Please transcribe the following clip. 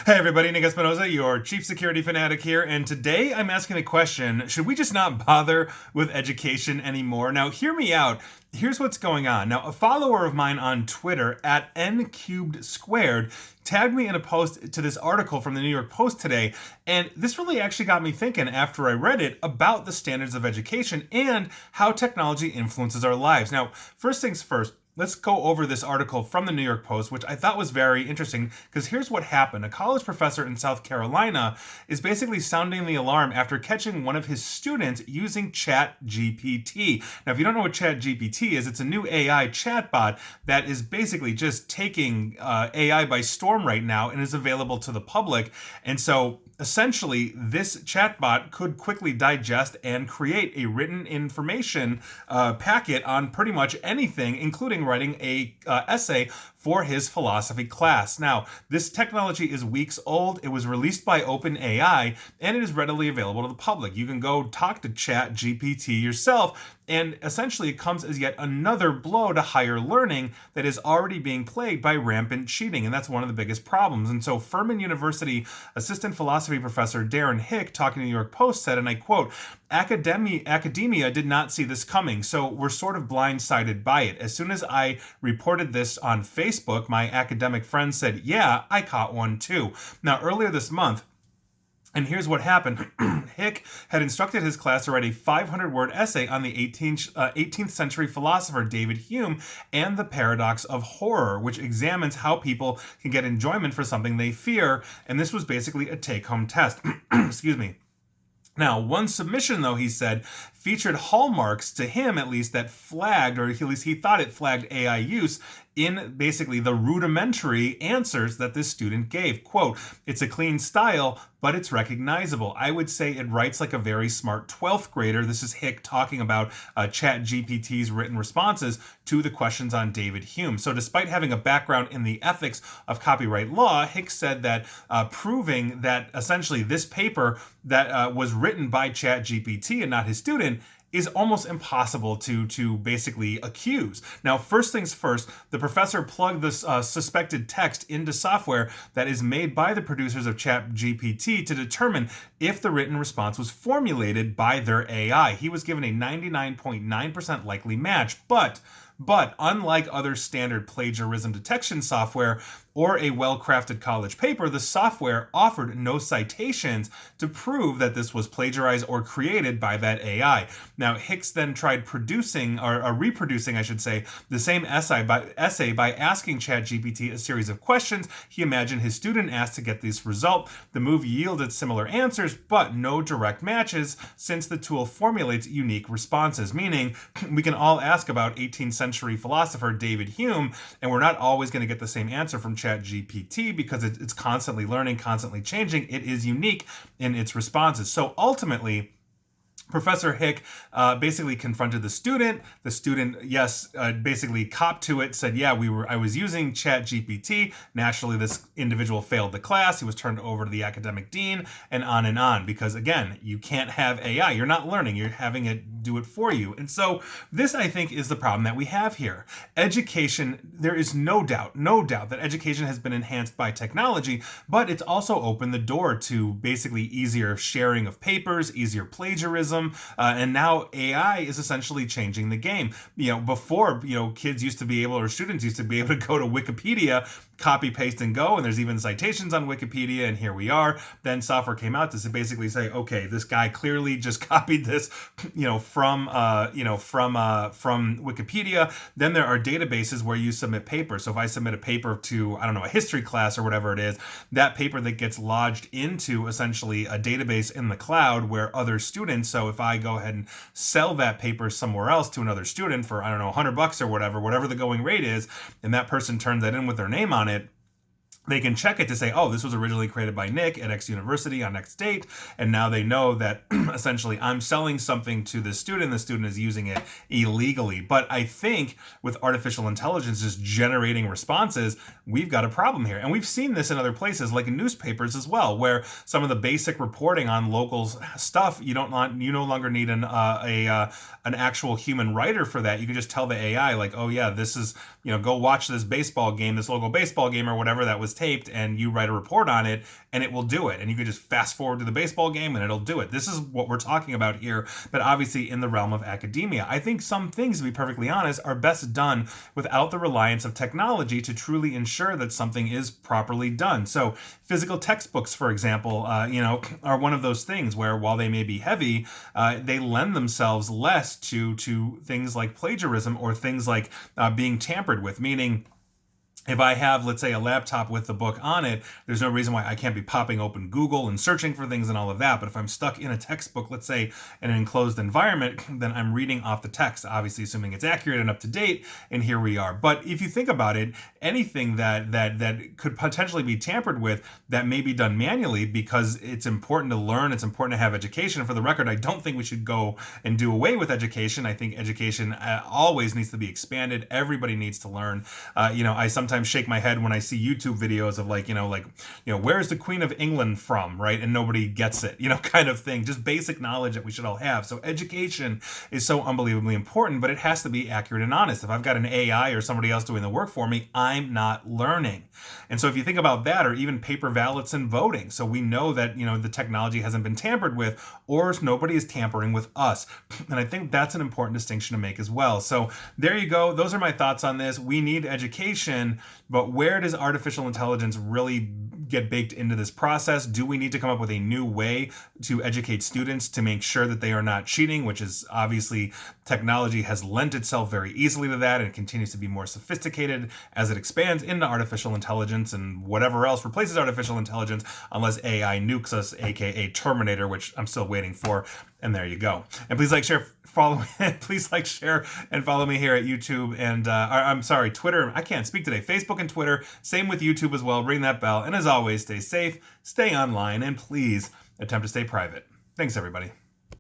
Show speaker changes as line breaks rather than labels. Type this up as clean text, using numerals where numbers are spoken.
Hey everybody, Nick Espinosa, your chief security fanatic here, and today I'm asking the question, should we just not bother with education anymore? Now, hear me out. Here's what's going on. Now, a follower of mine on Twitter, at ncubed2, tagged me in a post to this article from the New York Post today, and this really actually got me thinking after I read it about the standards of education and how technology influences our lives. Now, first things first, let's go over this article from the New York Post, which I thought was very interesting, because here's what happened. A college professor in South Carolina is basically sounding the alarm after catching one of his students using ChatGPT. Now, if you don't know what ChatGPT is, it's a new AI chatbot that is basically just taking AI by storm right now and is available to the public. And so essentially, this chatbot could quickly digest and create a written information packet on pretty much anything, including writing a essay for his philosophy class. Now, this technology is weeks old. It was released by OpenAI, and it is readily available to the public. You can go talk to ChatGPT yourself, and essentially it comes as yet another blow to higher learning that is already being plagued by rampant cheating, and that's one of the biggest problems. And so Furman University assistant philosophy professor Darren Hick, talking to the New York Post, said, and I quote, Academia did not see this coming, so we're sort of blindsided by it. As soon as I reported this on Facebook, my academic friends said, yeah, I caught one too. Now, earlier this month, and here's what happened. Hick had instructed his class to write a 500-word essay on the 18th century philosopher David Hume and the paradox of horror, which examines how people can get enjoyment for something they fear. And this was basically a take-home test. Excuse me. Now, one submission, though, he said, featured hallmarks, to him at least, that flagged, or at least he thought it flagged AI use in basically the rudimentary answers that this student gave. Quote, it's a clean style, but it's recognizable. I would say it writes like a very smart 12th grader. This is Hick talking about ChatGPT's written responses to the questions on David Hume. So despite having a background in the ethics of copyright law, Hick said that proving that essentially this paper that was written by ChatGPT and not his student is almost impossible to basically accuse. Now, first things first, the professor plugged this suspected text into software that is made by the producers of ChatGPT to determine if the written response was formulated by their AI. He was given a 99.9% likely match, but unlike other standard plagiarism detection software or a well-crafted college paper, the software offered no citations to prove that this was plagiarized or created by that AI. Now, Hicks then tried reproducing, I should say, the same essay by asking ChatGPT a series of questions he imagined his student asked to get this result. The move yielded similar answers, but no direct matches, since the tool formulates unique responses, meaning we can all ask about 18th century philosopher David Hume, and we're not always going to get the same answer from ChatGPT because it's constantly learning, constantly changing. It is unique in its responses. So ultimately, Professor Hick basically confronted the student. The student, basically copped to it, said, yeah, I was using ChatGPT. Naturally, this individual failed the class. He was turned over to the academic dean, and on, because again, you can't have AI. You're not learning. You're having it do it for you. And so this, I think, is the problem that we have here. Education, there is no doubt that education has been enhanced by technology, but it's also opened the door to basically easier sharing of papers, easier plagiarism, and now AI is essentially changing the game. Before, kids used to be able, or students used to be able to go to Wikipedia, copy, paste, and go, and there's even citations on Wikipedia, and here we are. Then software came out to basically say, okay, this guy clearly just copied this, from Wikipedia. Then there are databases where you submit papers. So if I submit a paper to, a history class or whatever it is, that paper that gets lodged into essentially a database in the cloud where other students, so if I go ahead and sell that paper somewhere else to another student for, $100 or whatever the going rate is, and that person turns that in with their name on it, they can check it to say, oh, this was originally created by Nick at X university on X date, and now they know that essentially I'm selling something to the student is using it illegally. But I think with artificial intelligence just generating responses, we've got a problem here. And we've seen this in other places, like in newspapers as well, where some of the basic reporting on local stuff, you no longer need an actual human writer for that. You can just tell the AI, like, oh yeah, this is, go watch this baseball game, this local baseball game or whatever that was taped and you write a report on it and it will do it. And you could just fast forward to the baseball game and it'll do it. This is what we're talking about here, but obviously in the realm of academia. I think some things, to be perfectly honest, are best done without the reliance of technology to truly ensure that something is properly done. So physical textbooks, for example, are one of those things where while they may be heavy, they lend themselves less to things like plagiarism or things like being tampered with, meaning if I have, let's say, a laptop with the book on it, there's no reason why I can't be popping open Google and searching for things and all of that. But if I'm stuck in a textbook, let's say in an enclosed environment, then I'm reading off the text, obviously assuming it's accurate and up to date. And here we are. But if you think about it, anything that could potentially be tampered with that may be done manually because it's important to learn, it's important to have education. For the record, I don't think we should go and do away with education. I think education always needs to be expanded. Everybody needs to learn. I sometimes shake my head when I see YouTube videos of where's the Queen of England from, right? And nobody gets it, kind of thing. Just basic knowledge that we should all have. So education is so unbelievably important, but it has to be accurate and honest. If I've got an AI or somebody else doing the work for me, I'm not learning. And so if you think about that, or even paper ballots and voting, so we know that, the technology hasn't been tampered with, or nobody is tampering with us. And I think that's an important distinction to make as well. So there you go. Those are my thoughts on this. We need education. But where does artificial intelligence really get baked into this process? Do we need to come up with a new way to educate students to make sure that they are not cheating, which is obviously technology has lent itself very easily to that and it continues to be more sophisticated as it expands into artificial intelligence and whatever else replaces artificial intelligence, unless AI nukes us, aka Terminator, which I'm still waiting for. And there you go. And please please share, and follow me here at YouTube and Twitter. I can't speak today. Facebook and Twitter. Same with YouTube as well. Ring that bell. And as always, stay safe, stay online, and please attempt to stay private. Thanks, everybody.